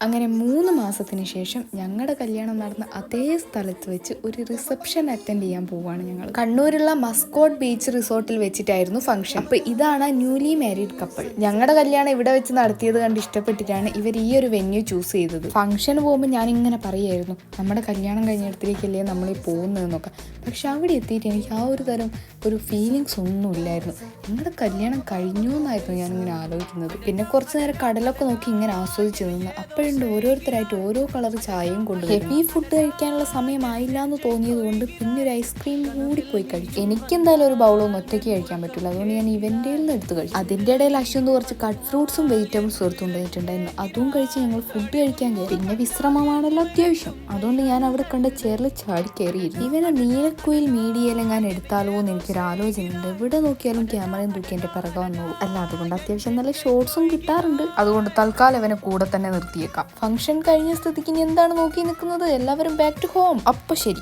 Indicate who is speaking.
Speaker 1: അങ്ങനെ 3 മാസത്തിന് ശേഷം ഞങ്ങളുടെ കല്യാണം നടന്ന അതേ സ്ഥലത്ത് വെച്ച് ഒരു റിസപ്ഷൻ അറ്റൻഡ് ചെയ്യാൻ പോവുകയാണ് ഞങ്ങൾ. കണ്ണൂരുള്ള മസ്കോട്ട് ബീച്ച് റിസോർട്ടിൽ വെച്ചിട്ടായിരുന്നു ഫംഗ്ഷൻ. അപ്പോൾ ഇതാണ് ന്യൂലി മാരീഡ് കപ്പിൾ. ഞങ്ങളുടെ കല്യാണം ഇവിടെ വെച്ച് നടത്തിയത് കണ്ട് ഇഷ്ടപ്പെട്ടിട്ടാണ് ഇവർ ഈ ഒരു വെന്യൂ ചൂസ് ചെയ്തത്. ഫംഗ്ഷന് പോകുമ്പോൾ ഞാനിങ്ങനെ പറയായിരുന്നു, നമ്മുടെ കല്യാണം കഴിഞ്ഞിടത്തിലേക്കല്ലേ നമ്മൾ പോകുന്നതെന്നൊക്കെ. പക്ഷെ അവിടെ എത്തിയിട്ട് എനിക്ക് ആ ഒരു തരം ഒരു ഫീലിങ്സ് ഒന്നും ഇല്ലായിരുന്നു. ഞങ്ങളുടെ കല്യാണം കഴിഞ്ഞു എന്നായിരുന്നു ഞാനിങ്ങനെ ആലോചിക്കുന്നത്. പിന്നെ കുറച്ച് നേരം കടലൊക്കെ നോക്കി ഇങ്ങനെ ആസ്വദിച്ച് നിന്ന് അപ്പോഴുണ്ട് ഓരോരുത്തരായിട്ട് ഓരോ കളർ ചായയും കൊണ്ട്. ഹെവി ഫുഡ് കഴിക്കാനുള്ള സമയമായില്ല എന്ന് തോന്നിയത് കൊണ്ട് പിന്നെ ഒരു ഐസ്ക്രീം കൂടി പോയി കഴിക്കും. എനിക്കെന്തായാലും ഒരു ബൗളൊന്നും ഒറ്റയ്ക്ക് കഴിക്കാൻ പറ്റില്ല, അതുകൊണ്ട് ഞാൻ ഇവൻ്റെ നിന്ന് എടുത്ത് കഴിച്ചു. അതിൻ്റെ ഇടയിൽ അശ്വന്ത് കുറച്ച് കട്ട് ഫ്രൂട്ട്സും വെജിറ്റബിൾസും എടുത്തുകൊണ്ടിട്ടുണ്ടായിരുന്നു. അതും കഴിച്ച് ഞങ്ങൾ ഫുഡ് കഴിക്കാൻ കയറി. പിന്നെ വിശ്രമമാണല്ലോ അത്യാവശ്യം, അതുകൊണ്ട് ഞാൻ അവിടെ കണ്ട ചെയറിൽ ചാടി കയറിയിരുന്നു. ഇവനെ നീലക്കുയിൽ മീഡിയയിലെങ്ങാൻ എടുത്താലോ എന്ന് എനിക്കൊരു ആലോചനയുണ്ട്. എവിടെ നോക്കിയാലും ക്യാമറയും തൂക്കി എൻ്റെ പിറകെ വന്നോളൂ. അല്ല, അതുകൊണ്ട് അത്യാവശ്യം നല്ല ഷോർട്സും കിട്ടാറുണ്ട്. അതുകൊണ്ട് തൽക്കാലം അവനെ കൂടെ തന്നെ നിർത്തിയേക്കാം. ഫംഗ്ഷൻ കഴിഞ്ഞ സ്ഥിതിക്ക് ഇനി എന്താണ് നോക്കി നിൽക്കുന്നത്? എല്ലാവരും ബാക്ക് ടു ഹോം. അപ്പോൾ ശരി.